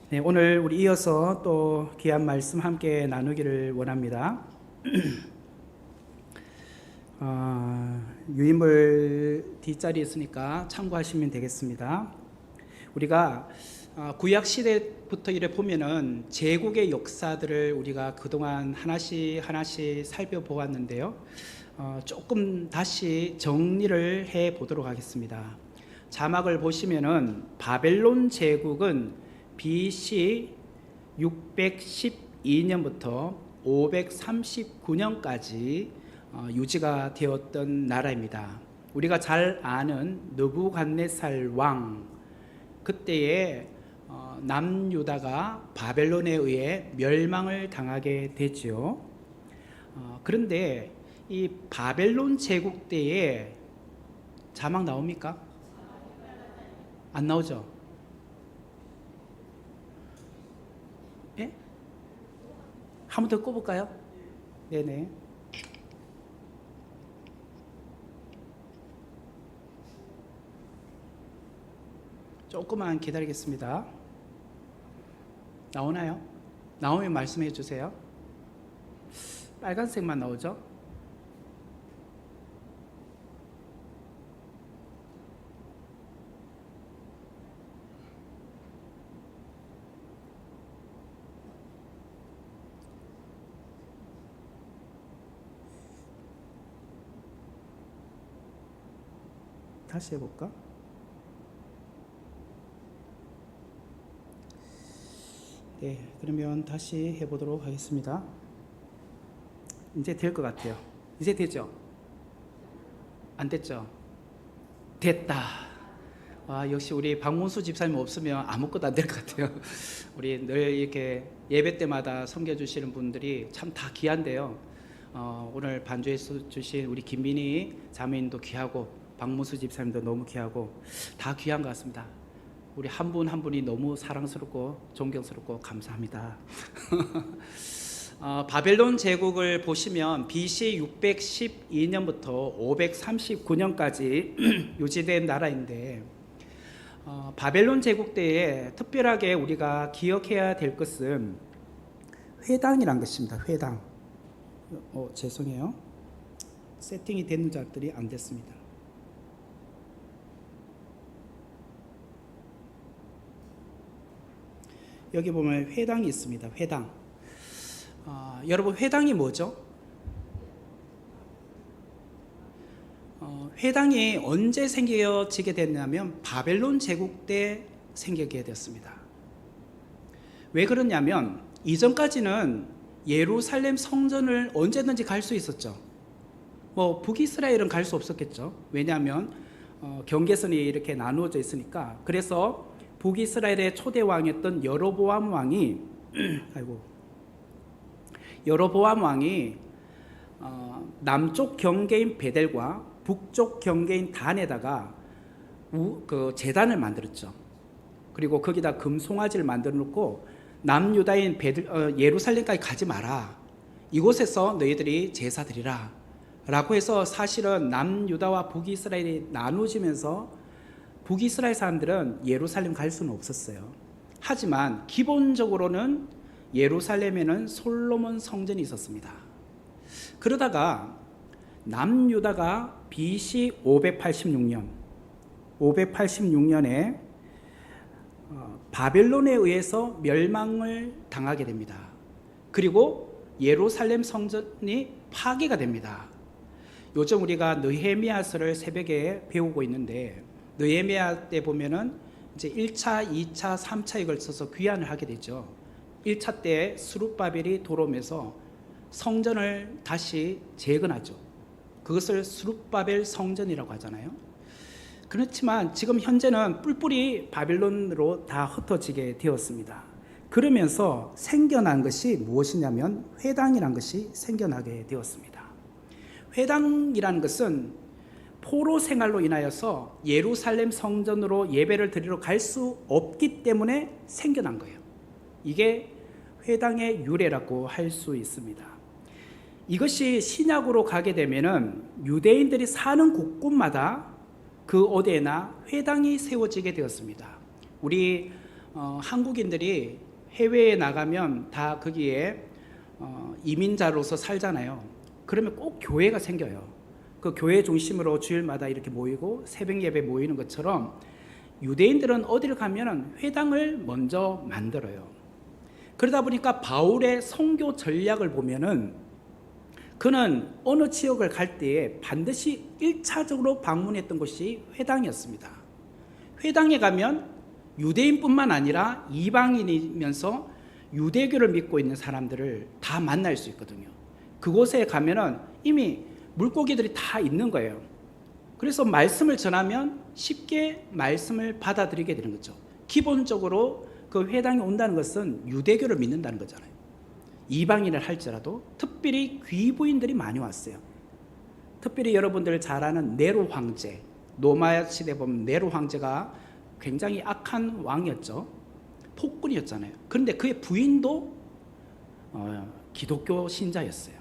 네, 오늘 우리 이어서 또 귀한 말씀 함께 나누기를 원합니다. 유인물 뒷자리에 있으니까 참고하시면 되겠습니다. 우리가 구약 시대부터 이래 보면은 제국의 역사들을 우리가 그동안 하나씩 살펴보았는데요. 조금 다시 정리를 해 보도록 하겠습니다. 자막을 보시면은 바벨론 제국은 BC 612년부터 539년까지 유지가 되었던 나라입니다. 우리가 잘 아는 느부갓네살 왕, 그때에 남유다가 바벨론에 의해 멸망을 당하게 되죠. 그런데 이 바벨론 제국 때에 자막 나옵니까? 안 나오죠? 예? 한 번 더 꼽을까요? 네네. 조금만 기다리겠습니다. 나오나요? 나오면 말씀해 주세요. 빨간색만 나오죠? 다시 해볼까? 네, 그러면 다시 해보도록 하겠습니다. 이제 될 것 같아요. 이제 되죠? 안 됐죠? 됐다. 역시 우리 박문수 집사님 없으면 아무것도 안 될 것 같아요. 우리 늘 이렇게 예배 때마다 섬겨주시는 분들이 참 다 귀한데요. 오늘 반주해 주신 우리 김민희 자매님도 귀하고 박문수 집사님도 너무 귀하고 다 귀한 것 같습니다. 우리 한 분 한 분이 너무 사랑스럽고 존경스럽고 감사합니다. 바벨론 제국을 보시면 BC 612년부터 539년까지 유지된 나라인데 바벨론 제국 때에 특별하게 우리가 기억해야 될 것은 회당이란 것입니다. 회당. 죄송해요. 세팅이 되는 작들이 안 됐습니다. 여기 보면 회당이 있습니다. 회당. 여러분 회당이 뭐죠? 회당이 언제 생겨지게 됐냐면 바벨론 제국 때 생기게 되었습니다. 왜 그러냐면 이전까지는 예루살렘 성전을 언제든지 갈 수 있었죠. 북이스라엘은 갈 수 없었겠죠. 왜냐하면 경계선이 이렇게 나누어져 있으니까. 그래서 북이스라엘의 초대 왕이었던 여로보암 왕이 여로보암 왕이 남쪽 경계인 베델과 북쪽 경계인 단에다가 그 제단을 만들었죠. 그리고 거기다 금송아지를 만들어 놓고 남유다인 예루살렘까지 가지 마라. 이곳에서 너희들이 제사 드리라. 라고 해서 사실은 남유다와 북이스라엘이 나누어지면서 북이스라엘 사람들은 예루살렘 갈 수는 없었어요. 하지만 기본적으로는 예루살렘에는 솔로몬 성전이 있었습니다. 그러다가 남유다가 BC 586년에 바벨론에 의해서 멸망을 당하게 됩니다. 그리고 예루살렘 성전이 파괴가 됩니다. 요즘 우리가 느헤미야서를 새벽에 배우고 있는데 느헤미야 때 보면은 이제 1차, 2차, 3차에 걸쳐서 귀환을 하게 되죠. 1차 때 스룹바벨이 돌아오면서 성전을 다시 재건하죠. 그것을 스룹바벨 성전이라고 하잖아요. 그렇지만 지금 현재는 뿔뿔이 바벨론으로 다 흩어지게 되었습니다. 그러면서 생겨난 것이 무엇이냐면 회당이라는 것이 생겨나게 되었습니다. 회당이라는 것은 포로 생활로 인하여서 예루살렘 성전으로 예배를 드리러 갈 수 없기 때문에 생겨난 거예요. 이게 회당의 유래라고 할 수 있습니다. 이것이 신약으로 가게 되면은 유대인들이 사는 곳곳마다 그 어디에나 회당이 세워지게 되었습니다. 우리 한국인들이 해외에 나가면 다 거기에 이민자로서 살잖아요. 그러면 꼭 교회가 생겨요. 그 교회 중심으로 주일마다 이렇게 모이고 새벽 예배 모이는 것처럼 유대인들은 어디를 가면 회당을 먼저 만들어요. 그러다 보니까 바울의 선교 전략을 보면은 그는 어느 지역을 갈 때에 반드시 1차적으로 방문했던 곳이 회당이었습니다. 회당에 가면 유대인뿐만 아니라 이방인이면서 유대교를 믿고 있는 사람들을 다 만날 수 있거든요. 그곳에 가면은 이미 물고기들이 다 있는 거예요. 그래서 말씀을 전하면 쉽게 말씀을 받아들이게 되는 거죠. 기본적으로 그 회당에 온다는 것은 유대교를 믿는다는 거잖아요. 이방인을 할지라도 특별히 귀부인들이 많이 왔어요. 특별히 여러분들 잘 아는 네로 황제, 로마 시대 보면 네로 황제가 굉장히 악한 왕이었죠. 폭군이었잖아요. 그런데 그의 부인도 기독교 신자였어요.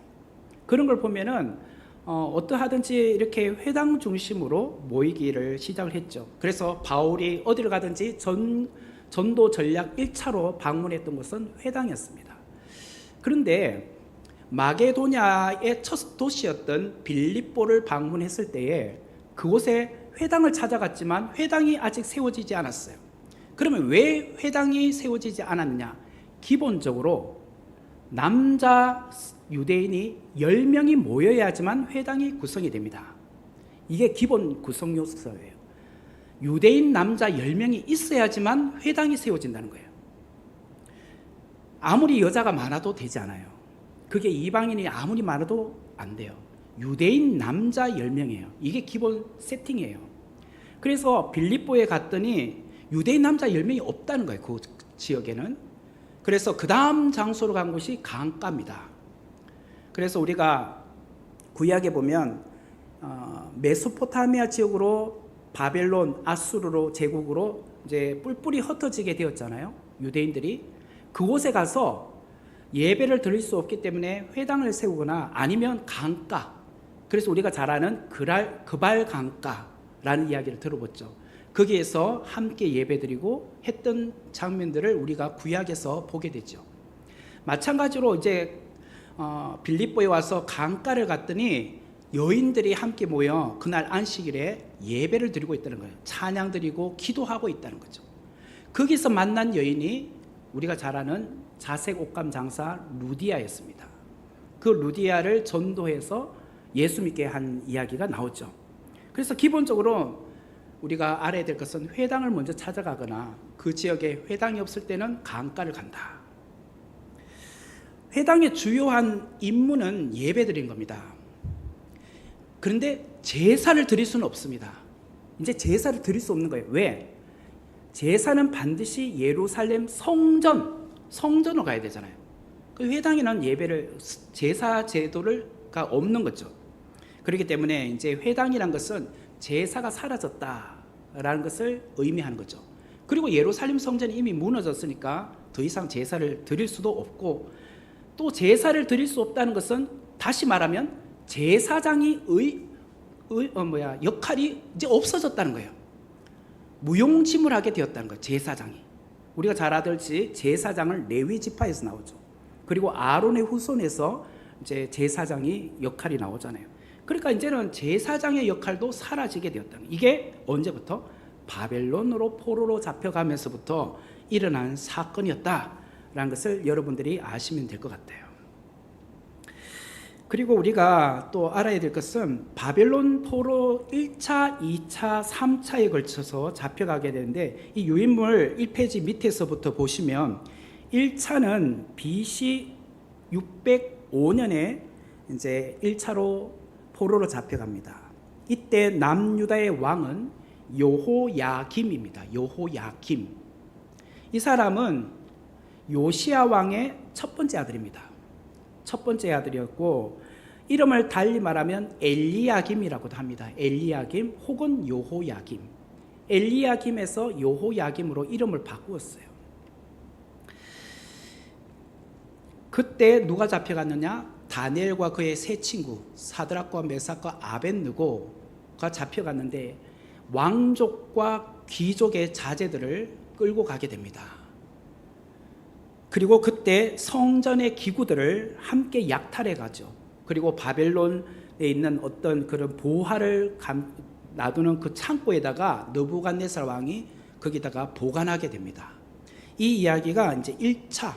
그런 걸 보면은 어떠하든지 이렇게 회당 중심으로 모이기를 시작을 했죠. 그래서 바울이 어디를 가든지 전도 전략 1차로 방문했던 곳은 회당이었습니다. 그런데 마게도냐의 첫 도시였던 빌립보를 방문했을 때에 그곳에 회당을 찾아갔지만 회당이 아직 세워지지 않았어요. 그러면 왜 회당이 세워지지 않았느냐? 기본적으로 남자 유대인이 10명이 모여야지만 회당이 구성이 됩니다. 이게 기본 구성 요소예요. 유대인 남자 10명이 있어야지만 회당이 세워진다는 거예요. 아무리 여자가 많아도 되지 않아요. 그게 이방인이 아무리 많아도 안 돼요. 유대인 남자 10명이에요. 이게 기본 세팅이에요. 그래서 빌립보에 갔더니 유대인 남자 10명이 없다는 거예요. 그 지역에는. 그래서 그 다음 장소로 간 곳이 강가입니다. 그래서 우리가 구약에 보면 메소포타미아 지역으로 바벨론, 아수르로 제국으로 이제 뿔뿔이 흩어지게 되었잖아요. 유대인들이 그곳에 가서 예배를 드릴 수 없기 때문에 회당을 세우거나 아니면 강가. 그래서 우리가 잘 아는 그발 강가라는 이야기를 들어봤죠. 거기에서 함께 예배드리고 했던 장면들을 우리가 구약에서 보게 되죠. 마찬가지로 이제 빌립보에 와서 강가를 갔더니 여인들이 함께 모여 그날 안식일에 예배를 드리고 있다는 거예요. 찬양 드리고 기도하고 있다는 거죠. 거기서 만난 여인이 우리가 잘 아는 자색 옷감 장사 루디아였습니다. 그 루디아를 전도해서 예수 믿게 한 이야기가 나오죠. 그래서 기본적으로 우리가 알아야 될 것은 회당을 먼저 찾아가거나 그 지역에 회당이 없을 때는 강가를 간다. 회당의 주요한 임무는 예배드린 겁니다. 그런데 제사를 드릴 수는 없습니다. 이제 제사를 드릴 수 없는 거예요. 왜? 제사는 반드시 예루살렘 성전으로 가야 되잖아요. 그 회당에는 제사 제도가 없는 거죠. 그렇기 때문에 이제 회당이란 것은 제사가 사라졌다라는 것을 의미하는 거죠. 그리고 예루살렘 성전이 이미 무너졌으니까 더 이상 제사를 드릴 수도 없고, 또 제사를 드릴 수 없다는 것은 다시 말하면 제사장의 역할이 이제 없어졌다는 거예요. 무용지물하게 되었다는 거예요. 제사장이. 우리가 잘 알듯이 제사장을 레위 지파에서 나오죠. 그리고 아론의 후손에서 이제 제사장이 역할이 나오잖아요. 그러니까 이제는 제사장의 역할도 사라지게 되었다는 거예요. 이게 언제부터? 바벨론으로 포로로 잡혀가면서부터 일어난 사건이었다라는 것을 여러분들이 아시면 될 것 같아요. 그리고 우리가 또 알아야 될 것은 바벨론 포로 1차, 2차, 3차에 걸쳐서 잡혀가게 되는데, 이 유인물 1페이지 밑에서부터 보시면 1차는 BC 605년에 이제 1차로 포로로 잡혀갑니다. 이때 남유다의 왕은 여호야김입니다. 여호야김. 이 사람은 요시야 왕의 첫 번째 아들입니다. 첫 번째 아들이었고, 이름을 달리 말하면 엘리야김이라고도 합니다. 엘리야김 혹은 여호야김. 엘리야김에서 여호야김으로 이름을 바꾸었어요. 그때 누가 잡혀갔느냐? 다니엘과 그의 세 친구 사드락과 메삭과 아벳느고가 잡혀갔는데 왕족과 귀족의 자제들을 끌고 가게 됩니다. 그리고 그때 성전의 기구들을 함께 약탈해 가죠. 그리고 바벨론에 있는 어떤 그런 보화를 놔두는 그 창고에다가 느부갓네살 왕이 거기다가 보관하게 됩니다. 이 이야기가 이제 1차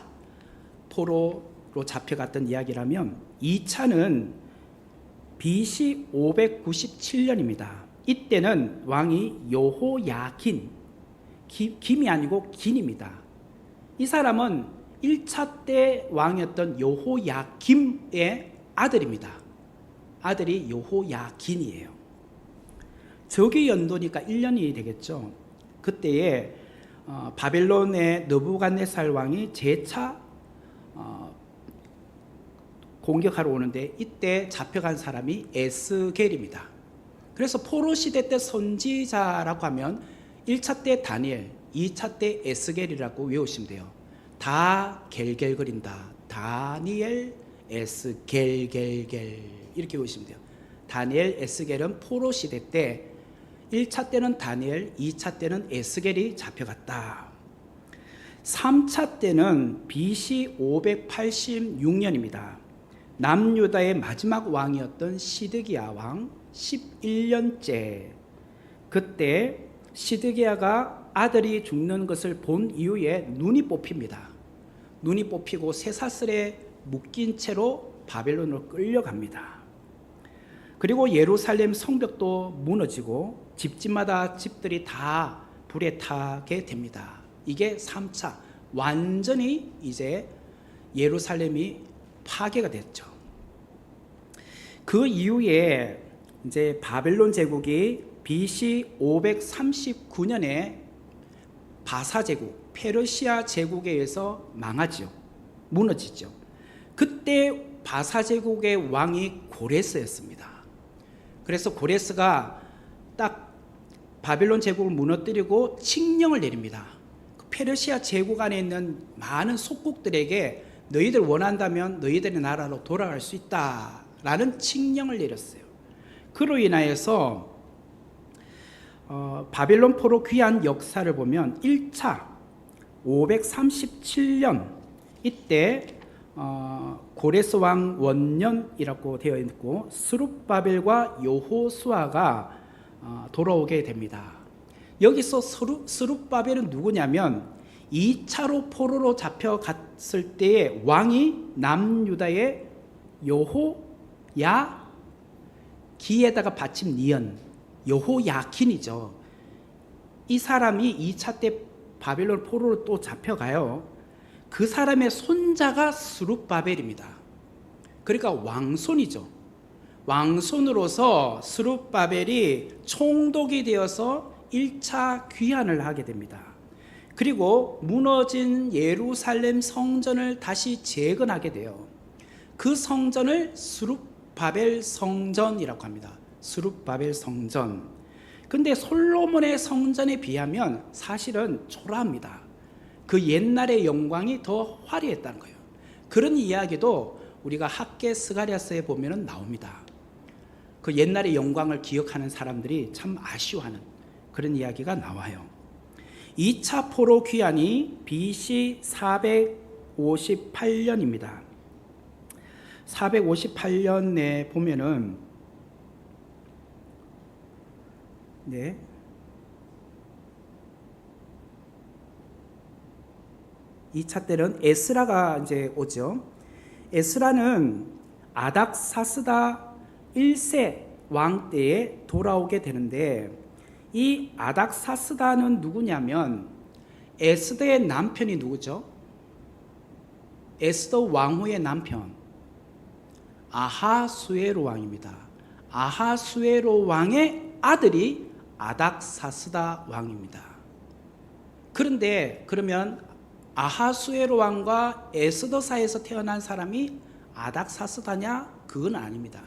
포로로 잡혀갔던 이야기라면 2차는 BC 597년입니다. 이때는 왕이 여호야긴, 김이 아니고 긴입니다. 이 사람은 1차 때 왕이었던 여호야김의 아들입니다. 아들이 여호야긴이에요. 저기 연도니까 1년이 되겠죠. 그때에 바벨론의 느부갓네살 왕이 재차 공격하러 오는데 이때 잡혀간 사람이 에스겔입니다. 그래서 포로 시대 때 선지자라고 하면 1차 때 다니엘, 2차 때 에스겔이라고 외우시면 돼요. 다 겔겔거린다. 다니엘, 에스겔, 겔겔 이렇게 외우시면 돼요. 다니엘, 에스겔은 포로 시대 때 1차 때는 다니엘, 2차 때는 에스겔이 잡혀갔다. 3차 때는 BC 586년입니다. 남유다의 마지막 왕이었던 시드기야 왕 11년째. 그때 시드기야가 아들이 죽는 것을 본 이후에 눈이 뽑힙니다. 눈이 뽑히고 쇠사슬에 묶인 채로 바벨론으로 끌려갑니다. 그리고 예루살렘 성벽도 무너지고 집집마다 집들이 다 불에 타게 됩니다. 이게 3차. 완전히 이제 예루살렘이 파괴가 됐죠. 그 이후에 이제 바벨론 제국이 BC 539년에 바사 제국, 페르시아 제국에 의해서 망하죠. 무너지죠. 그때 바사 제국의 왕이 고레스였습니다. 그래서 고레스가 딱 바벨론 제국을 무너뜨리고 칙령을 내립니다. 페르시아 제국 안에 있는 많은 속국들에게 너희들 원한다면 너희들의 나라로 돌아갈 수 있다라는 칙령을 내렸어요. 그로 인하여서 바벨론 포로 귀환 역사를 보면 1차 537년 이때 고레스 왕 원년이라고 되어 있고 스룹바벨과 여호수아가 돌아오게 됩니다. 여기서 스룹바벨은 누구냐면 2차로 포로로 잡혀갔을 때의 왕이 남유다의 여호야기에다가 받침 니은 여호야긴이죠. 이 사람이 2차 때 바벨론 포로로 또 잡혀가요. 그 사람의 손자가 스룹바벨입니다. 그러니까 왕손이죠. 왕손으로서 스룹바벨이 총독이 되어서 1차 귀환을 하게 됩니다. 그리고 무너진 예루살렘 성전을 다시 재건하게 돼요. 그 성전을 스룹바벨 성전이라고 합니다. 스룹바벨 성전. 근데 솔로몬의 성전에 비하면 사실은 초라합니다. 그 옛날의 영광이 더 화려했다는 거예요. 그런 이야기도 우리가 학계 스가랴서에 보면 나옵니다. 그 옛날의 영광을 기억하는 사람들이 참 아쉬워하는 그런 이야기가 나와요. 2차 포로 귀환이 BC 458년입니다. 458년에 보면은 2차 때는 에스라가 이제 오죠. 에스라는 아닥사스다 1세 왕 때에 돌아오게 되는데 이 아닥사스다는 누구냐면 에스더의 남편이 누구죠? 에스더 왕후의 남편 아하수에로 왕입니다. 아하수에로 왕의 아들이 아닥사스다 왕입니다. 그런데 그러면 아하수에로 왕과 에스더 사이에서 태어난 사람이 아닥사스다냐? 그건 아닙니다.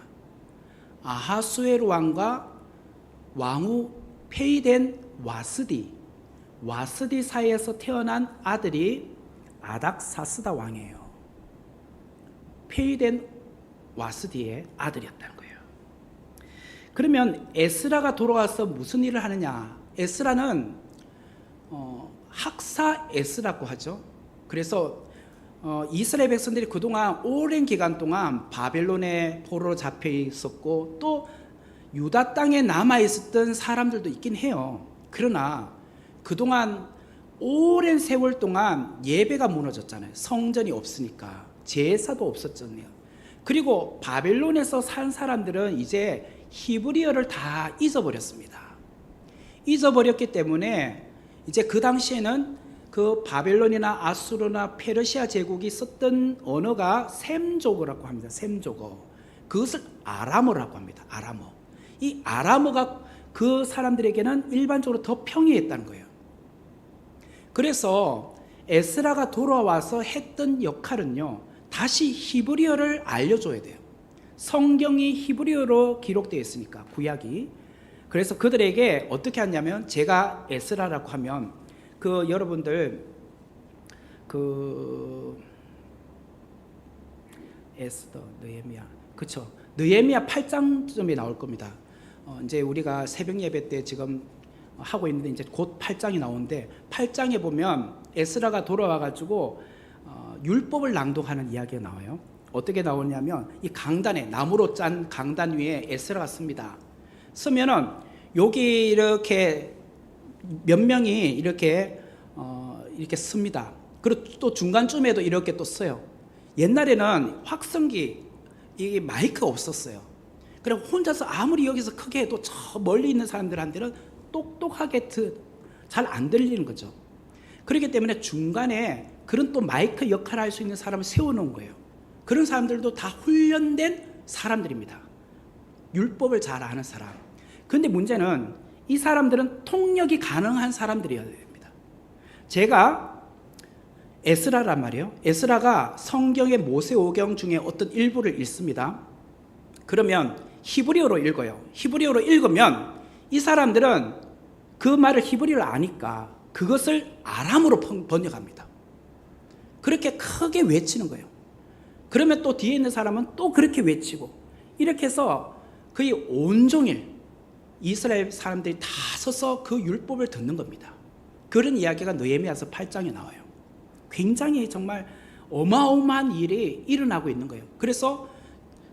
아하수에로 왕과 왕후 폐위된 와스디 사이에서 태어난 아들이 아닥사스다 왕이에요. 폐위된 와스디의 아들이었다는 거예요. 그러면 에스라가 돌아와서 무슨 일을 하느냐? 에스라는 학사 에스라고 하죠. 그래서 이스라엘 백성들이 그동안 오랜 기간 동안 바벨론의 포로로 잡혀 있었고 또 유다 땅에 남아 있었던 사람들도 있긴 해요. 그러나 그동안 오랜 세월 동안 예배가 무너졌잖아요. 성전이 없으니까 제사도 없었잖아요. 그리고 바벨론에서 산 사람들은 이제 히브리어를 다 잊어버렸습니다. 잊어버렸기 때문에 이제 그 당시에는 그 바벨론이나 아수르나 페르시아 제국이 썼던 언어가 셈조거라고 합니다. 셈조거. 그것을 아람어라고 합니다. 아람어. 이 아람어가 그 사람들에게는 일반적으로 더 평이했다는 거예요. 그래서 에스라가 돌아와서 했던 역할은요, 다시 히브리어를 알려줘야 돼요. 성경이 히브리어로 기록되어 있으니까, 구약이. 그래서 그들에게 어떻게 하냐면, 제가 에스라라고 하면 여러분들 에스더, 느헤미야, 그쵸? 느헤미야 8장쯤에 나올 겁니다. 이제 우리가 새벽 예배 때 지금 하고 있는데 이제 곧 8장이 나오는데 8장에 보면 에스라가 돌아와가지고 율법을 낭독하는 이야기가 나와요. 어떻게 나오냐면 이 강단에 나무로 짠 강단 위에 에스라가 씁니다. 쓰면은 여기 이렇게 몇 명이 이렇게 씁니다. 그리고 또 중간쯤에도 이렇게 또 써요. 옛날에는 확성기 이 마이크가 없었어요. 그럼 혼자서 아무리 여기서 크게 해도 저 멀리 있는 사람들한테는 똑똑하게 잘 안 들리는 거죠. 그렇기 때문에 중간에 그런 또 마이크 역할을 할 수 있는 사람을 세워놓은 거예요. 그런 사람들도 다 훈련된 사람들입니다. 율법을 잘 아는 사람. 그런데 문제는 이 사람들은 통역이 가능한 사람들이어야 됩니다. 제가 에스라란 말이에요. 에스라가 성경의 모세오경 중에 어떤 일부를 읽습니다. 그러면 히브리어로 읽어요. 히브리어로 읽으면 이 사람들은 그 말을 히브리어를 아니까 그것을 아람어로 번역합니다. 그렇게 크게 외치는 거예요. 그러면 또 뒤에 있는 사람은 또 그렇게 외치고 이렇게 해서 거의 온종일 이스라엘 사람들이 다 서서 그 율법을 듣는 겁니다. 그런 이야기가 느헤미야서 8장에 나와요. 굉장히 정말 어마어마한 일이 일어나고 있는 거예요. 그래서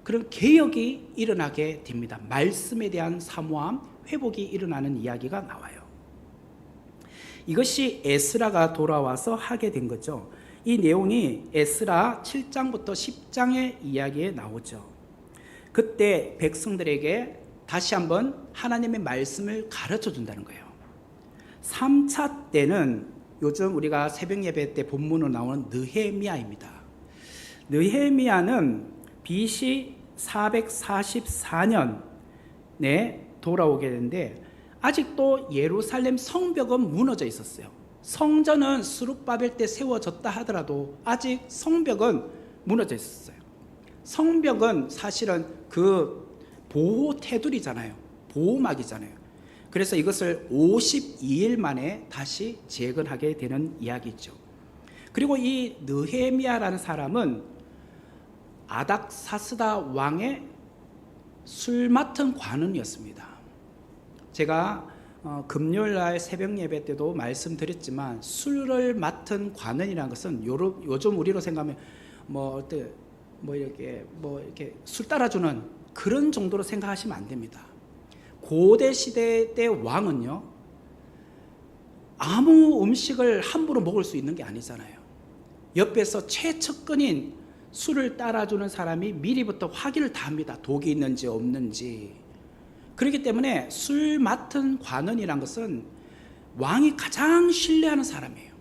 그런 개혁이 일어나게 됩니다. 말씀에 대한 사모함, 회복이 일어나는 이야기가 나와요. 이것이 에스라가 돌아와서 하게 된 거죠. 이 내용이 에스라 7장부터 10장의 이야기에 나오죠. 그때 백성들에게 다시 한번 하나님의 말씀을 가르쳐 준다는 거예요. 3차 때는 요즘 우리가 새벽 예배 때 본문으로 나오는 느헤미야입니다. 느헤미야는 BC 444년에 돌아오게 되는데 아직도 예루살렘 성벽은 무너져 있었어요. 성전은 스룹바벨 때 세워졌다 하더라도 아직 성벽은 무너져 있었어요. 성벽은 사실은 그 보호 테두리잖아요. 보호막이잖아요. 그래서 이것을 52일 만에 다시 재건하게 되는 이야기죠. 그리고 이 느헤미야라는 사람은 아닥사스다 왕의 술 맡은 관원이었습니다. 제가 금요일날 새벽 예배 때도 말씀드렸지만 술을 맡은 관원이라는 것은 요즘 우리로 생각하면 이렇게 술 따라주는 그런 정도로 생각하시면 안 됩니다. 고대 시대 때 왕은요, 아무 음식을 함부로 먹을 수 있는 게 아니잖아요. 옆에서 최측근인 술을 따라주는 사람이 미리부터 확인을 다 합니다. 독이 있는지 없는지. 그렇기 때문에 술 맡은 관원이란 것은 왕이 가장 신뢰하는 사람이에요.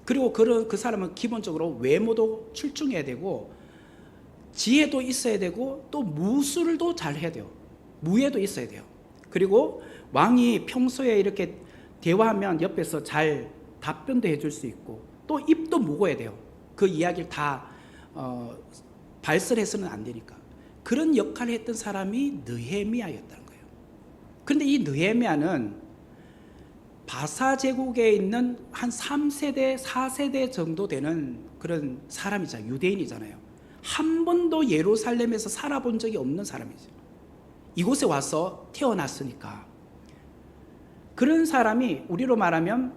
그리고 그 사람은 기본적으로 외모도 출중해야 되고 지혜도 있어야 되고 또 무술도 잘 해야 돼요. 무예도 있어야 돼요. 그리고 왕이 평소에 이렇게 대화하면 옆에서 잘 답변도 해줄 수 있고 또 입도 무거워야 돼요. 그 이야기를 다 발설해서는 안 되니까. 그런 역할을 했던 사람이 느헤미야였다는 거예요. 그런데 이 느헤미야는 바사 제국에 있는 한 3세대, 4세대 정도 되는 그런 사람이잖아요. 유대인이잖아요. 한 번도 예루살렘에서 살아본 적이 없는 사람이죠. 이곳에 와서 태어났으니까. 그런 사람이 우리로 말하면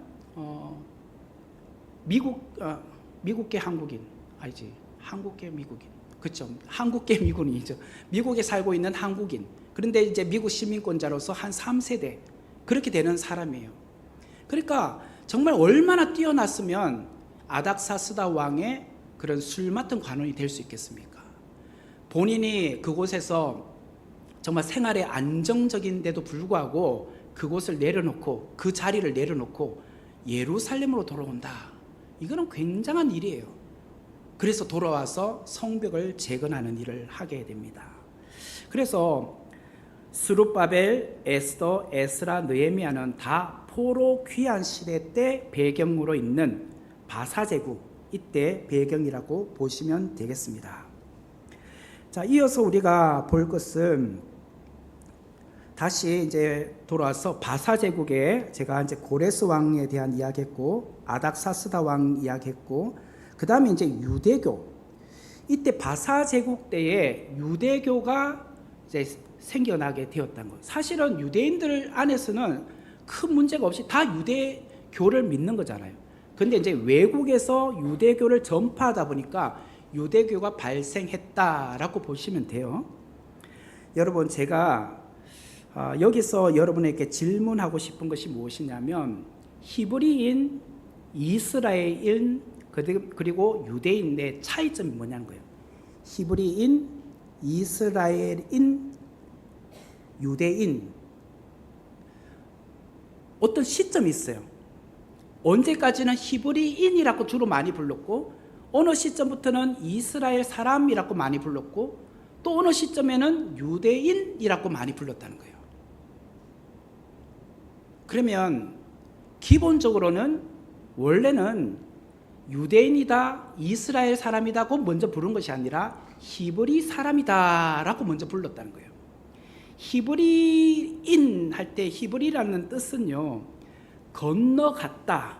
미국계 한국인, 아니지. 한국계 미국인. 그렇죠. 한국계 미국인이죠. 미국에 살고 있는 한국인. 그런데 이제 미국 시민권자로서 한 3세대 그렇게 되는 사람이에요. 그러니까 정말 얼마나 뛰어났으면 아닥사스다 왕의 그런 술 맡은 관원이 될 수 있겠습니까? 본인이 그곳에서 정말 생활에 안정적인데도 불구하고 그곳을 내려놓고 그 자리를 내려놓고 예루살렘으로 돌아온다. 이거는 굉장한 일이에요. 그래서 돌아와서 성벽을 재건하는 일을 하게 됩니다. 그래서 스룹바벨, 에스더, 에스라, 느헤미야는 다 포로 귀환 시대 때 배경으로 있는 바사제국 이때 배경이라고 보시면 되겠습니다. 자, 이어서 우리가 볼 것은 다시 이제 돌아와서 바사제국에 제가 이제 고레스 왕에 대한 이야기했고 아닥사스다 왕 이야기했고 그 다음에 이제 유대교 이때 바사제국 때에 유대교가 이제 생겨나게 되었다는 것. 사실은 유대인들 안에서는 큰 문제가 없이 다 유대교를 믿는 거잖아요. 근데 이제 외국에서 유대교를 전파하다 보니까 유대교가 발생했다라고 보시면 돼요. 여러분 제가 여기서 여러분에게 질문하고 싶은 것이 무엇이냐면 히브리인, 이스라엘인 그리고 유대인의 차이점이 뭐냐는 거예요. 히브리인, 이스라엘인, 유대인 어떤 시점이 있어요. 언제까지는 히브리인이라고 주로 많이 불렀고 어느 시점부터는 이스라엘 사람이라고 많이 불렀고 또 어느 시점에는 유대인이라고 많이 불렀다는 거예요. 그러면 기본적으로는 원래는 유대인이다, 이스라엘 사람이다고 먼저 부른 것이 아니라 히브리 사람이다라고 먼저 불렀다는 거예요. 히브리인 할 때 히브리라는 뜻은요, 건너갔다,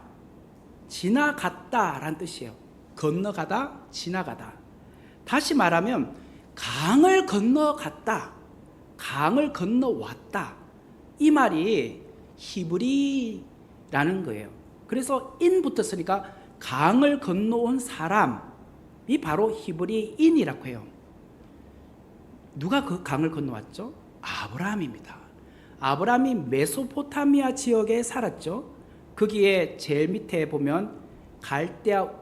지나갔다라는 뜻이에요. 건너가다, 지나가다. 다시 말하면 강을 건너갔다, 강을 건너왔다. 이 말이 히브리라는 거예요. 그래서 인부터 쓰니까 강을 건너온 사람이 바로 히브리인이라고 해요. 누가 그 강을 건너왔죠? 아브라함입니다. 아브라함이 메소포타미아 지역에 살았죠. 거기에 제일 밑에 보면 갈대아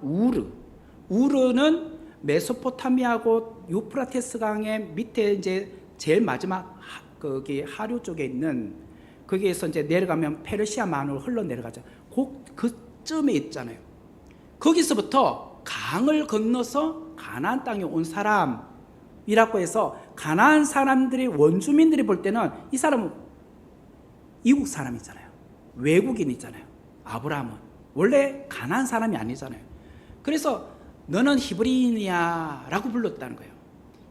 우르는 메소포타미아고 유프라테스 강의 밑에 이제 제일 마지막 거기 하류 쪽에 있는 거기에서 이제 내려가면 페르시아만으로 흘러 내려가죠. 그쯤에 있잖아요. 거기서부터 강을 건너서 가나안 땅에 온 사람이라고 해서 가나안 사람들이 원주민들이 볼 때는 이 사람은 이국 사람이잖아요. 외국인이잖아요. 아브라함은 원래 가나안 사람이 아니잖아요. 그래서 너는 히브리인이야 라고 불렀다는 거예요.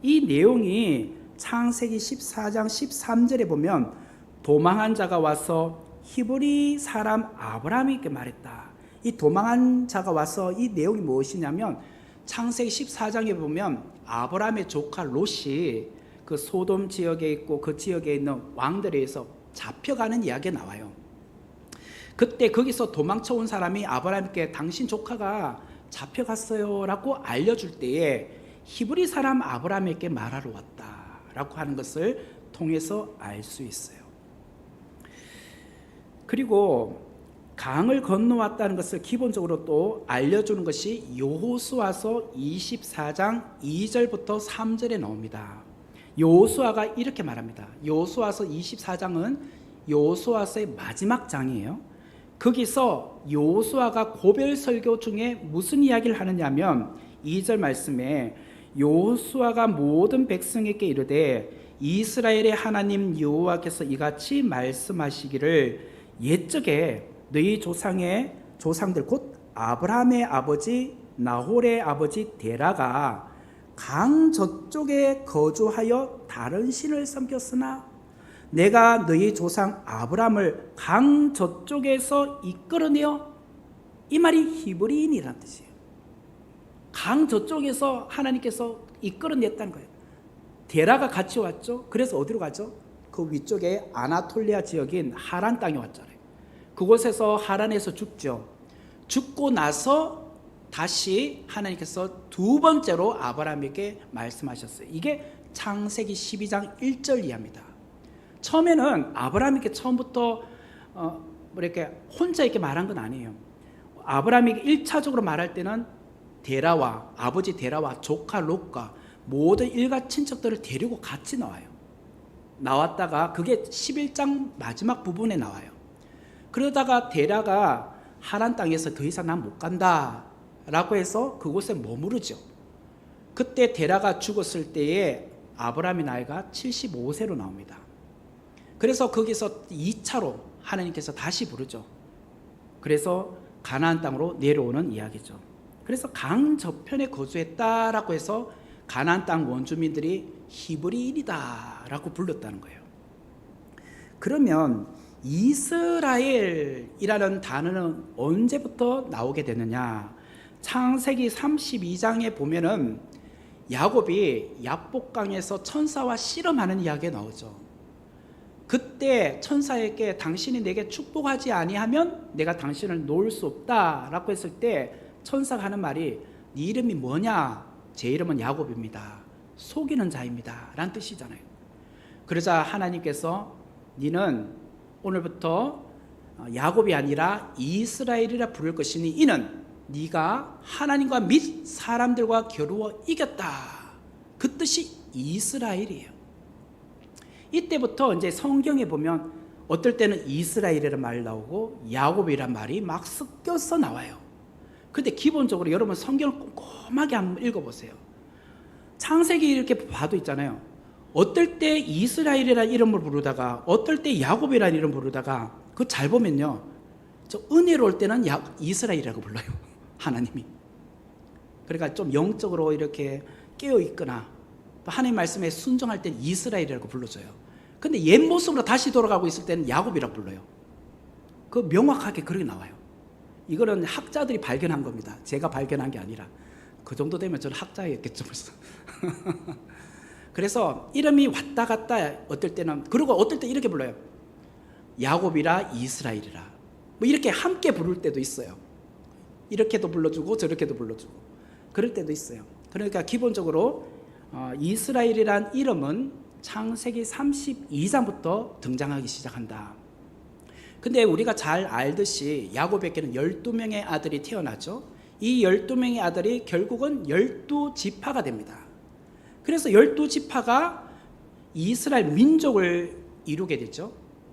이 내용이 창세기 14장 13절에 보면 도망한 자가 와서 히브리 사람 아브라함에게 말했다. 이 도망한 자가 와서 이 내용이 무엇이냐면 창세기 14장에 보면 아브라함의 조카 롯이 그 소돔 지역에 있고 그 지역에 있는 왕들에 의해서 잡혀가는 이야기가 나와요. 그때 거기서 도망쳐 온 사람이 아브라함께 당신 조카가 잡혀갔어요 라고 알려줄 때에 히브리 사람 아브라함에게 말하러 왔다 라고 하는 것을 통해서 알 수 있어요. 그리고 강을 건너왔다는 것을 기본적으로 또 알려주는 것이 여호수아서 24장 2절부터 3절에 나옵니다. 여호수아가 이렇게 말합니다. 여호수아서 24장은 여호수아서의 마지막 장이에요. 거기서 여호수아가 고별 설교 중에 무슨 이야기를 하느냐면 2절 말씀에 여호수아가 모든 백성에게 이르되 이스라엘의 하나님 여호와께서 이같이 말씀하시기를 옛적에 너희 조상들 곧 아브라함의 아버지 나홀의 아버지 데라가 강 저쪽에 거주하여 다른 신을 섬겼으나 내가 너희 조상 아브라함을 강 저쪽에서 이끌어내어 이 말이 히브리인이라는 뜻이에요. 강 저쪽에서 하나님께서 이끌어냈다는 거예요. 데라가 같이 왔죠. 그래서 어디로 가죠? 그 위쪽에 아나톨리아 지역인 하란 땅에 왔잖아요. 그곳에서 하란에서 죽죠. 죽고 나서 다시 하나님께서 두 번째로 아브라함에게 말씀하셨어요. 이게 창세기 12장 1절 이하입니다. 처음에는 아브라함에게 처음부터 이렇게 혼자 이렇게 말한 건 아니에요. 아브라함에게 1차적으로 말할 때는 데라와 아버지 데라와 조카 롯과 모든 일가 친척들을 데리고 같이 나와요. 나왔다가 그게 11장 마지막 부분에 나와요. 그러다가 데라가 하란 땅에서 더 이상 난 못 간다 라고 해서 그곳에 머무르죠. 그때 데라가 죽었을 때에 아브라함의 나이가 75세로 나옵니다. 그래서 거기서 2차로 하나님께서 다시 부르죠. 그래서 가나안 땅으로 내려오는 이야기죠. 그래서 강 저편에 거주했다라고 해서 가나안 땅 원주민들이 히브리인이다 라고 불렀다는 거예요. 그러면 이스라엘이라는 단어는 언제부터 나오게 되느냐? 창세기 32장에 보면은 야곱이 야복강에서 천사와 씨름하는 이야기가 나오죠. 그때 천사에게 당신이 내게 축복하지 아니하면 내가 당신을 놓을 수 없다라고 했을 때 천사가 하는 말이 네 이름이 뭐냐? 제 이름은 야곱입니다. 속이는 자입니다 라는 뜻이잖아요. 그러자 하나님께서 너는 오늘부터 야곱이 아니라 이스라엘이라 부를 것이니 이는 네가 하나님과 및 사람들과 겨루어 이겼다. 그 뜻이 이스라엘이에요. 이때부터 이제 성경에 보면 어떨 때는 이스라엘이라는 말이 나오고 야곱이라는 말이 막 섞여서 나와요. 근데 기본적으로 여러분 성경을 꼼꼼하게 한번 읽어보세요. 창세기 이렇게 봐도 있잖아요. 어떨 때 이스라엘이라는 이름을 부르다가 어떨 때 야곱이라는 이름을 부르다가 그거 잘 보면요, 저 은혜로울 때는 이스라엘이라고 불러요. 하나님이. 그러니까 좀 영적으로 이렇게 깨어있거나 하나님 말씀에 순종할 때는 이스라엘이라고 불러줘요. 근데 옛 모습으로 다시 돌아가고 있을 때는 야곱이라고 불러요. 그 명확하게 그렇게 나와요. 이거는 학자들이 발견한 겁니다. 제가 발견한 게 아니라. 그 정도 되면 저는 학자였겠죠 벌써. 그래서 이름이 왔다 갔다 어떨 때는, 그리고 어떨 때 이렇게 불러요. 야곱이라 이스라엘이라. 뭐 이렇게 함께 부를 때도 있어요. 이렇게도 불러주고 저렇게도 불러주고 그럴 때도 있어요. 그러니까 기본적으로 이스라엘이란 이름은 창세기 32장부터 등장하기 시작한다. 근데 우리가 잘 알듯이 야곱에게는 12명의 아들이 태어나죠. 이 12명의 아들이 결국은 12지파가 됩니다. 그래서 12지파가 이스라엘 민족을 이루게 되죠.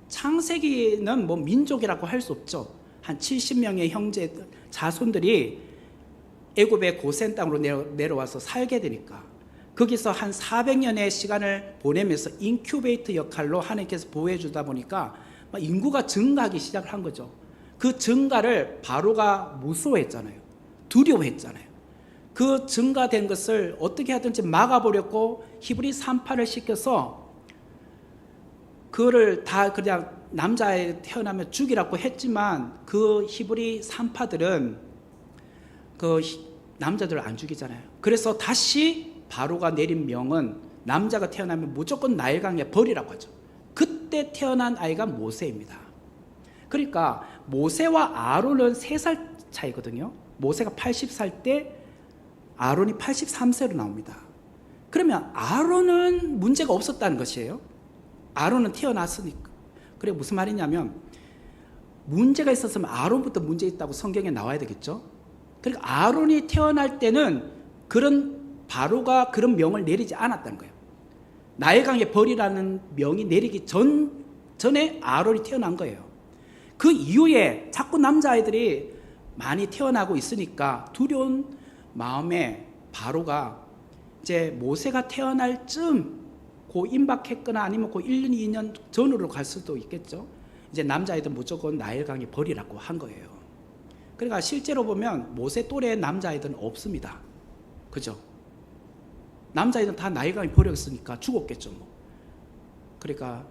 창세기는 뭐 민족이라고 할 수 없죠. 한 70명의 형제 자손들이 애굽의 고센 땅으로 내려와서 살게 되니까 거기서 한 400년의 시간을 보내면서 인큐베이터 역할로 하나님께서 보호해 주다 보니까 인구가 증가하기 시작을 한 거죠. 그 증가를 바로가 무서워했잖아요. 두려워했잖아요. 그 증가된 것을 어떻게 하든지 막아보려고 히브리 산파를 시켜서 그거를 다 그냥 남자에 태어나면 죽이라고 했지만 그 히브리 산파들은 그 남자들을 안 죽이잖아요. 그래서 다시 바로가 내린 명은 남자가 태어나면 무조건 나일강에 버리라고 하죠. 그때 태어난 아이가 모세입니다. 그러니까 모세와 아론은 3살 차이거든요. 모세가 80살 때 아론이 83세로 나옵니다. 그러면 아론은 문제가 없었다는 것이에요. 아론은 태어났으니까. 그래 무슨 말이냐면 문제가 있었으면 아론부터 문제 있다고 성경에 나와야 되겠죠. 그러니까 아론이 태어날 때는 그런 바로가 그런 명을 내리지 않았다는 거예요. 나일강에 벌이라는 명이 내리기 전에 아론이 태어난 거예요. 그 이후에 자꾸 남자아이들이 많이 태어나고 있으니까 두려운 마음에 바로가 이제 모세가 태어날 쯤 고 임박했거나 아니면 고 1년, 2년 전으로 갈 수도 있겠죠. 이제 남자아이들 무조건 나일강에 버리라고 한 거예요. 그러니까 실제로 보면 모세 또래의 남자아이들은 없습니다. 그죠? 남자아이들은 다 나일강에 버렸으니까 죽었겠죠. 뭐. 그러니까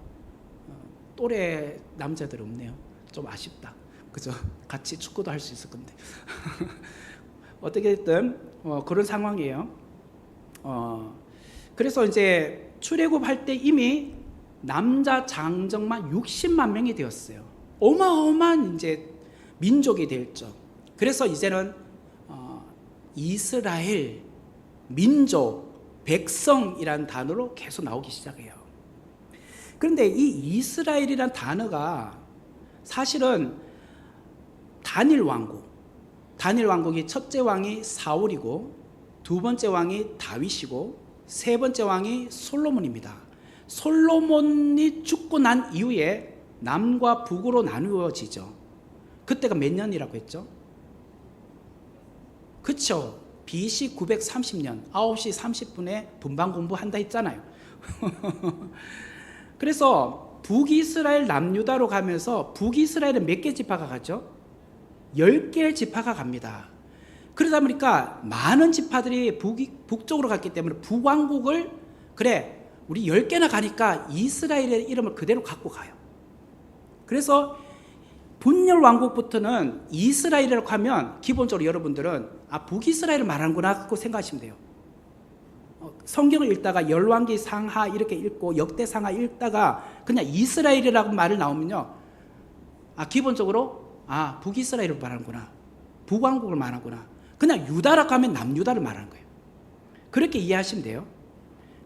또래 남자들 없네요. 좀 아쉽다. 그죠? 같이 축구도 할 수 있을 건데. 어떻게 됐든 그런 상황이에요. 그래서 이제 출애굽할 때 이미 남자 장정만 60만 명이 되었어요. 어마어마한 이제 민족이 됐죠. 그래서 이제는 이스라엘, 민족, 백성이라는 단어로 계속 나오기 시작해요. 그런데 이 이스라엘이란 단어가 사실은 단일 왕국이 첫째 왕이 사울이고 두 번째 왕이 다윗이고 세 번째 왕이 솔로몬입니다. 솔로몬이 죽고 난 이후에 남과 북으로 나누어지죠. 그때가 몇 년이라고 했죠? 그쵸? BC 930년 9시 30분에 분방 공부한다 했잖아요. 그래서 북이스라엘 남유다로 가면서 북이스라엘은 몇 개 지파가 가죠? 10개의 지파가 갑니다. 그러다 보니까 많은 지파들이 북쪽으로 갔기 때문에 북왕국을 그래 우리 10개나 가니까 이스라엘의 이름을 그대로 갖고 가요. 그래서 분열 왕국부터는 이스라엘이라고 하면 기본적으로 여러분들은 북이스라엘을 말하는구나 하고 생각하시면 돼요. 성경을 읽다가 열왕기 상하 이렇게 읽고 역대 상하 읽다가 그냥 이스라엘이라고 말을 나오면요, 기본적으로 북이스라엘을 말하는구나, 북왕국을 말하는구나. 그냥 유다라고 하면 남유다를 말하는 거예요. 그렇게 이해하시면 돼요.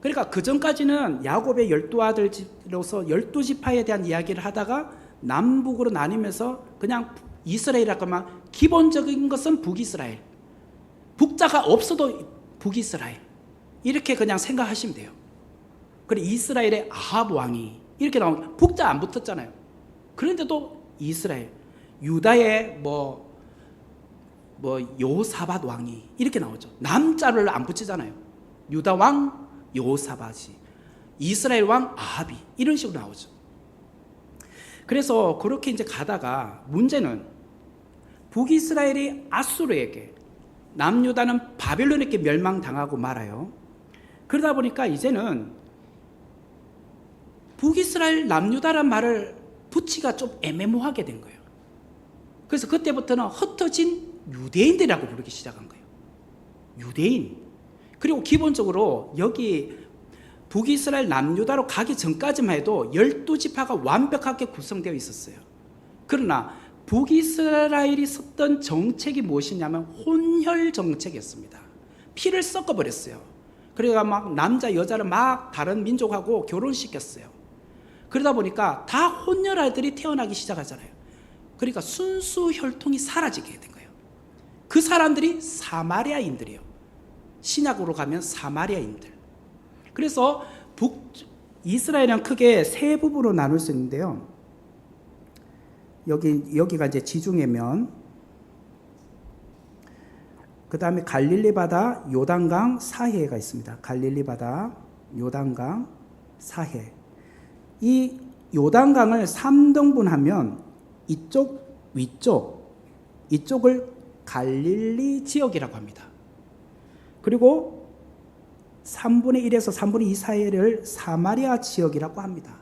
그러니까 그 전까지는 야곱의 12아들로서 12지파에 대한 이야기를 하다가 남북으로 나뉘면서 그냥 이스라엘이라고 하면 기본적인 것은 북이스라엘, 북자가 없어도 북이스라엘 이렇게 그냥 생각하시면 돼요. 그리고 이스라엘의 아합 왕이 이렇게 나오면 북자 안 붙었잖아요. 그런데도 이스라엘, 유다의 여호사밧 왕이 이렇게 나오죠. 남자를 안 붙이잖아요. 유다 왕 여호사밧이, 이스라엘 왕 아합이 이런 식으로 나오죠. 그래서 그렇게 이제 가다가 문제는 북이스라엘이 아수르에게, 남유다는 바벨론에게 멸망당하고 말아요. 그러다 보니까 이제는 북이스라엘 남유다란 말을 붙이기가 좀 애매모호하게 된 거예요. 그래서 그때부터는 흩어진 유대인들이라고 부르기 시작한 거예요. 유대인. 그리고 기본적으로 여기 북이스라엘 남유다로 가기 전까지만 해도 12지파가 완벽하게 구성되어 있었어요. 그러나 북이스라엘이 썼던 정책이 무엇이냐면 혼혈 정책이었습니다. 피를 섞어버렸어요. 그러니까 막 남자 여자를 막 다른 민족하고 결혼시켰어요. 그러다 보니까 다 혼혈아들이 태어나기 시작하잖아요. 그러니까 순수 혈통이 사라지게 된 거예요. 그 사람들이 사마리아인들이에요. 신약으로 가면 사마리아인들. 그래서 이스라엘은 크게 세 부분으로 나눌 수 있는데요. 여기가 이제 지중해 면, 그 다음에 갈릴리 바다, 요단강, 사해가 있습니다. 갈릴리 바다, 요단강, 사해. 이 요단강을 3등분하면 이쪽, 위쪽, 이쪽을 갈릴리 지역이라고 합니다. 그리고 3분의 1에서 3분의 2 사이를 사마리아 지역이라고 합니다.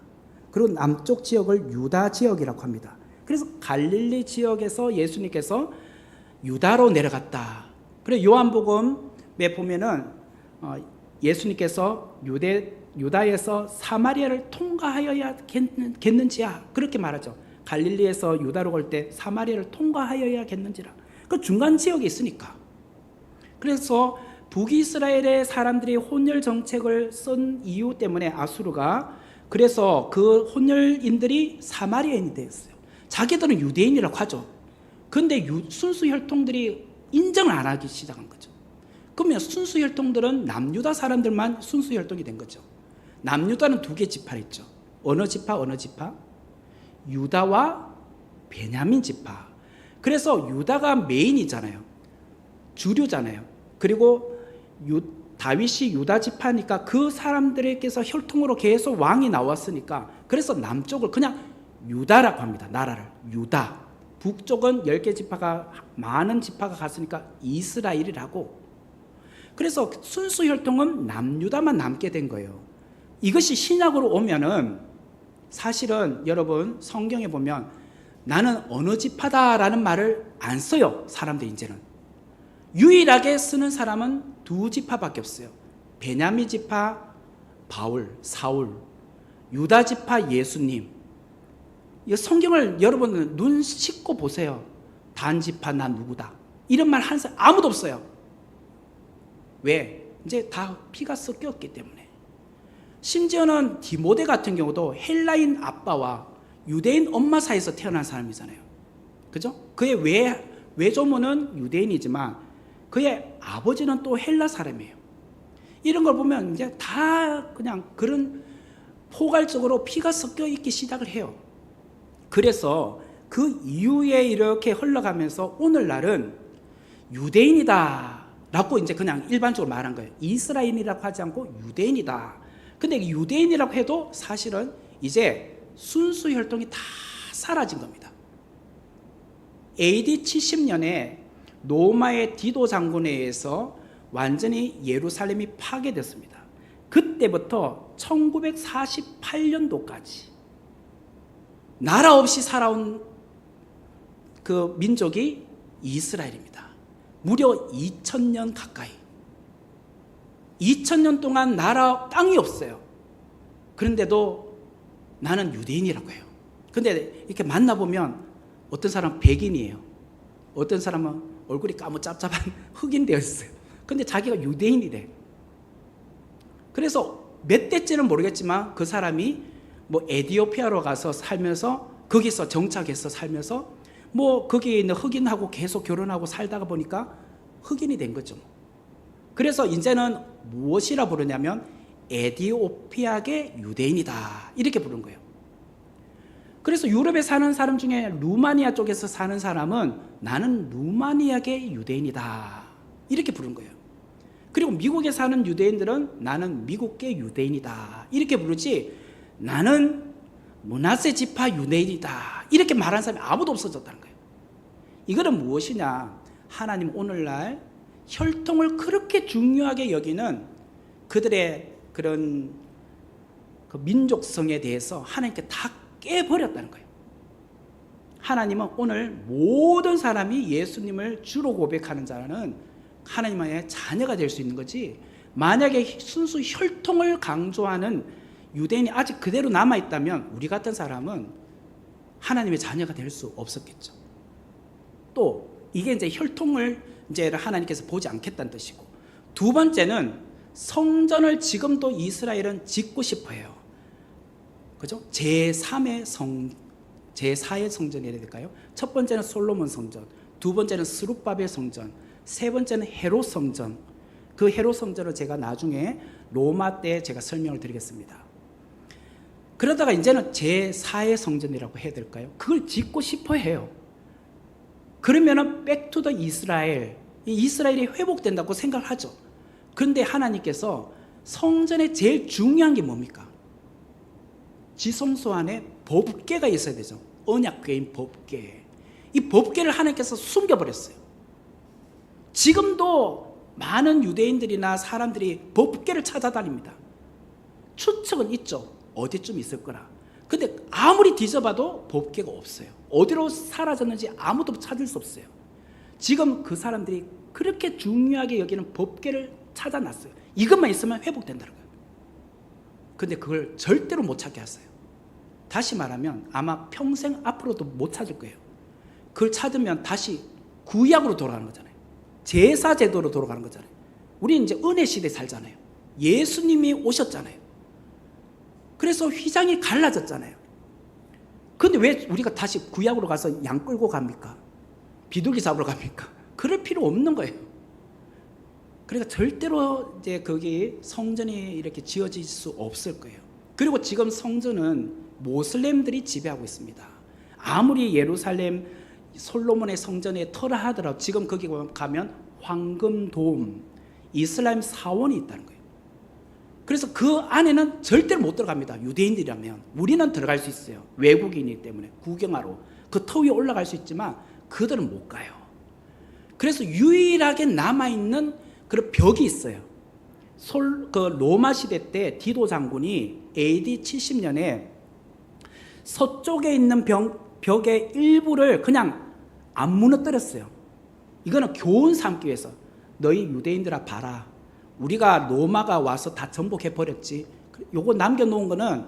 그리고 남쪽 지역을 유다 지역이라고 합니다. 그래서 갈릴리 지역에서 예수님께서 유다로 내려갔다. 그래서 요한복음에 보면은 예수님께서 유다에서 사마리아를 통과하여야겠는지야 그렇게 말하죠. 갈릴리에서 유다로 갈 때 사마리아를 통과하여야겠는지라. 그 중간 지역에 있으니까. 그래서 북이스라엘의 사람들이 혼혈 정책을 쓴 이유 때문에 아수르가, 그래서 그 혼혈인들이 사마리아인이 되었어요. 자기들은 유대인이라고 하죠. 그런데 순수 혈통들이 인정을 안 하기 시작한 거죠. 그러면 순수 혈통들은 남유다 사람들만 순수 혈통이 된 거죠. 남유다는 2개 지파가 있죠. 어느 지파? 유다와 베냐민 지파. 그래서 유다가 메인이잖아요. 주류잖아요. 그리고 다윗이 유다 지파니까 그 사람들에게서 혈통으로 계속 왕이 나왔으니까, 그래서 남쪽을 그냥 유다라고 합니다. 나라를 유다. 북쪽은 10개 지파가, 많은 지파가 갔으니까 이스라엘이라고. 그래서 순수 혈통은 남유다만 남게 된 거예요. 이것이 신약으로 오면은 사실은 여러분 성경에 보면 나는 어느 지파다라는 말을 안 써요. 사람들이 이제는 유일하게 쓰는 사람은 2지파밖에 없어요. 베냐민 지파 사울, 유다 지파 예수님. 이 성경을 여러분 눈 씻고 보세요. 단 지파 난 누구다 이런 말 하는 사람 아무도 없어요. 왜? 이제 다 피가 섞였기 때문에. 심지어는 디모데 같은 경우도 헬라인 아빠와 유대인 엄마 사이에서 태어난 사람이잖아요. 그죠? 그의 외조모는 유대인이지만 그의 아버지는 또 헬라 사람이에요. 이런 걸 보면 이제 다 그냥 그런 포괄적으로 피가 섞여 있기 시작을 해요. 그래서 그 이후에 이렇게 흘러가면서 오늘날은 유대인이다 라고 이제 그냥 일반적으로 말한 거예요. 이스라엘이라고 하지 않고 유대인이다. 근데 유대인이라고 해도 사실은 이제 순수 혈통이 다 사라진 겁니다. AD 70년에 로마의 디도 장군에 의해서 완전히 예루살렘이 파괴됐습니다. 그때부터 1948년도까지 나라 없이 살아온 그 민족이 이스라엘입니다. 무려 2000년 가까이. 2000년 동안 나라 땅이 없어요. 그런데도 나는 유대인이라고 해요. 근데 이렇게 만나보면 어떤 사람은 백인이에요. 어떤 사람은 얼굴이 까무잡잡한 흑인 되어 있어요. 근데 자기가 유대인이래. 그래서 몇 대째는 모르겠지만 그 사람이 뭐 에티오피아로 가서 살면서 거기서 정착해서 살면서 뭐 거기에 있는 흑인하고 계속 결혼하고 살다가 보니까 흑인이 된 거죠. 그래서 이제는 무엇이라 부르냐면 에티오피아계 유대인이다 이렇게 부른 거예요. 그래서 유럽에 사는 사람 중에 루마니아 쪽에서 사는 사람은 나는 루마니아계 유대인이다 이렇게 부른 거예요. 그리고 미국에 사는 유대인들은 나는 미국계 유대인이다 이렇게 부르지 나는 므낫세 지파 유대인이다 이렇게 말하는 사람이 아무도 없어졌다는 거예요. 이거는 무엇이냐? 하나님 오늘날 혈통을 그렇게 중요하게 여기는 그들의 그런 그 민족성에 대해서 하나님께 다 깨버렸다는 거예요. 하나님은 오늘 모든 사람이 예수님을 주로 고백하는 자는 하나님의 자녀가 될 수 있는 거지, 만약에 순수 혈통을 강조하는 유대인이 아직 그대로 남아있다면 우리 같은 사람은 하나님의 자녀가 될 수 없었겠죠. 또 이게 이제 혈통을 이제 하나님께서 보지 않겠다는 뜻이고, 두 번째는 성전을 지금도 이스라엘은 짓고 싶어 해요. 그죠? 제4의 성전이 될까요? 첫 번째는 솔로몬 성전, 두 번째는 스룹바벨 성전, 세 번째는 헤롯 성전. 그 헤롯 성전을 제가 나중에 로마 때 제가 설명을 드리겠습니다. 그러다가 이제는 제4의 성전이라고 해야 될까요? 그걸 짓고 싶어 해요. 그러면은 백투 더 이스라엘, 이스라엘이 회복된다고 생각을 하죠. 그런데 하나님께서 성전에 제일 중요한 게 뭡니까? 지성소 안에 법궤가 있어야 되죠. 언약궤인 법궤. 이 법궤를 하나님께서 숨겨버렸어요. 지금도 많은 유대인들이나 사람들이 법궤를 찾아다닙니다. 추측은 있죠. 어디쯤 있을 거라. 근데 아무리 뒤져봐도 법궤가 없어요. 어디로 사라졌는지 아무도 찾을 수 없어요. 지금 그 사람들이 그렇게 중요하게 여기는 법궤를 찾아놨어요. 이것만 있으면 회복된다는 거예요. 근데 그걸 절대로 못 찾게 하세요. 다시 말하면 아마 평생 앞으로도 못 찾을 거예요. 그걸 찾으면 다시 구약으로 돌아가는 거잖아요. 제사 제도로 돌아가는 거잖아요. 우리는 이제 은혜 시대에 살잖아요. 예수님이 오셨잖아요. 그래서 휘장이 갈라졌잖아요. 근데 왜 우리가 다시 구약으로 가서 양 끌고 갑니까? 비둘기 잡으러 갑니까? 그럴 필요 없는 거예요. 그러니까 절대로 이제 거기 성전이 이렇게 지어질 수 없을 거예요. 그리고 지금 성전은 모슬렘들이 지배하고 있습니다. 아무리 예루살렘 솔로몬의 성전에 터라 하더라도 지금 거기 가면 황금돔, 이슬람 사원이 있다는 거예요. 그래서 그 안에는 절대로 못 들어갑니다. 유대인들이라면. 우리는 들어갈 수 있어요. 외국인이기 때문에 구경하러. 그 터 위에 올라갈 수 있지만 그들은 못 가요. 그래서 유일하게 남아있는 그런 벽이 있어요. 그 로마 시대 때 디도 장군이 AD 70년에 서쪽에 있는 벽의 일부를 그냥 안 무너뜨렸어요. 이거는 교훈 삼기 위해서. 너희 유대인들아 봐라. 우리가 로마가 와서 다 정복해버렸지. 요거 남겨놓은 거는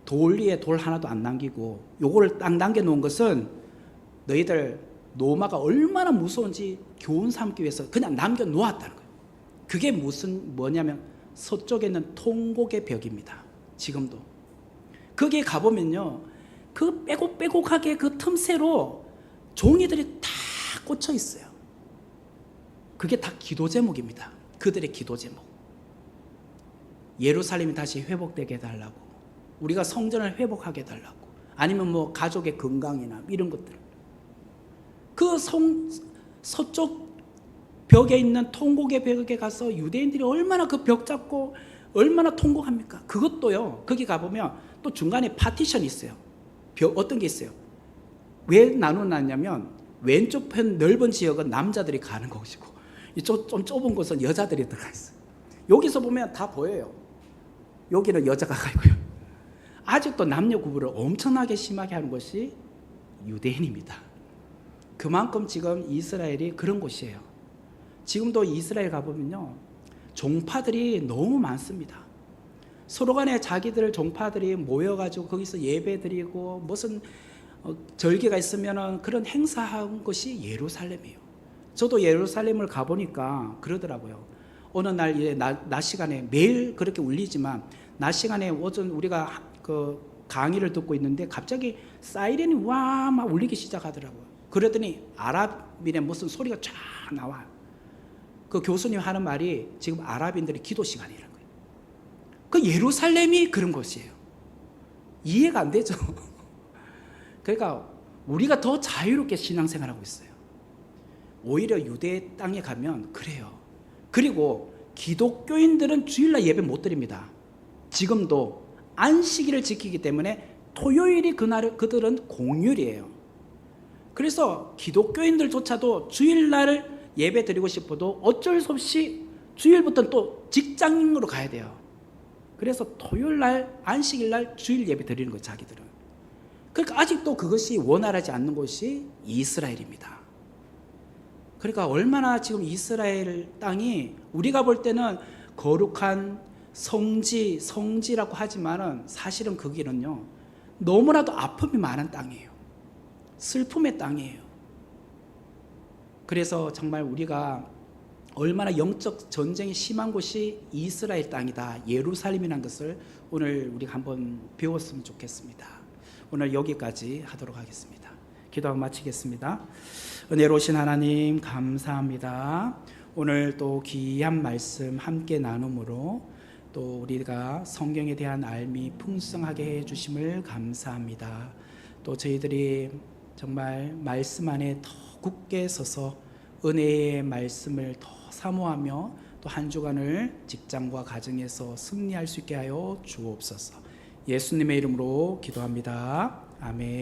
돌 위에 돌 하나도 안 남기고, 요거를 딱 남겨놓은 것은 너희들 로마가 얼마나 무서운지 교훈 삼기 위해서 그냥 남겨놓았다는 거예요. 그게 뭐냐면 서쪽에 있는 통곡의 벽입니다. 지금도 거기에 가보면요, 그 빼곡빼곡하게 그 틈새로 종이들이 다 꽂혀 있어요. 그게 다 기도 제목입니다. 그들의 기도 제목. 예루살렘이 다시 회복되게 해달라고, 우리가 성전을 회복하게 해달라고, 아니면 뭐 가족의 건강이나 이런 것들. 그 서쪽 벽에 있는 통곡의 벽에 가서 유대인들이 얼마나 그 벽 잡고 얼마나 통곡합니까? 그것도요, 거기 가보면 또 중간에 파티션이 있어요. 어떤 게 있어요? 왜 나눠놨냐면 왼쪽 편 넓은 지역은 남자들이 가는 곳이고 이쪽 좀 좁은 곳은 여자들이 들어가 있어요. 여기서 보면 다 보여요. 여기는 여자가 가 있고요. 아직도 남녀 구분을 엄청나게 심하게 하는 것이 유대인입니다. 그만큼 지금 이스라엘이 그런 곳이에요. 지금도 이스라엘 가보면요, 종파들이 너무 많습니다. 서로 간에 자기들 종파들이 모여가지고 거기서 예배 드리고 무슨 절기가 있으면 그런 행사한 것이 예루살렘이에요. 저도 예루살렘을 가보니까 그러더라고요. 어느 날 낮 시간에 매일 그렇게 울리지만 낮 시간에 오전 우리가 그 강의를 듣고 있는데 갑자기 사이렌이 와 막 울리기 시작하더라고요. 그러더니 아랍인의 무슨 소리가 쫙 나와요. 그 교수님 하는 말이 지금 아랍인들의 기도 시간이라는 거예요. 그 예루살렘이 그런 곳이에요. 이해가 안 되죠. 그러니까 우리가 더 자유롭게 신앙생활하고 있어요. 오히려 유대 땅에 가면 그래요. 그리고 기독교인들은 주일날 예배 못 드립니다. 지금도 안식일을 지키기 때문에 토요일이 그들은 공휴일이에요. 그래서 기독교인들조차도 주일날 예배 드리고 싶어도 어쩔 수 없이 주일부터는 또 직장으로 가야 돼요. 그래서 토요일날, 안식일날 주일 예배 드리는 거예요, 자기들은. 그러니까 아직도 그것이 원활하지 않는 곳이 이스라엘입니다. 그러니까 얼마나 지금 이스라엘 땅이 우리가 볼 때는 거룩한 성지라고 하지만은 사실은 거기는요, 너무나도 아픔이 많은 땅이에요. 슬픔의 땅이에요. 그래서 정말 우리가 얼마나 영적 전쟁이 심한 곳이 이스라엘 땅이다, 예루살렘이라는 것을 오늘 우리가 한번 배웠으면 좋겠습니다. 오늘 여기까지 하도록 하겠습니다. 기도하고 마치겠습니다. 은혜로우신 하나님 감사합니다. 오늘 또 귀한 말씀 함께 나눔으로 또 우리가 성경에 대한 알미 풍성하게 해주심을 감사합니다. 또 저희들이 정말 말씀 안에 더 굳게 서서 은혜의 말씀을 더 사모하며 또 한 주간을 직장과 가정에서 승리할 수 있게 하여 주옵소서. 예수님의 이름으로 기도합니다. 아멘.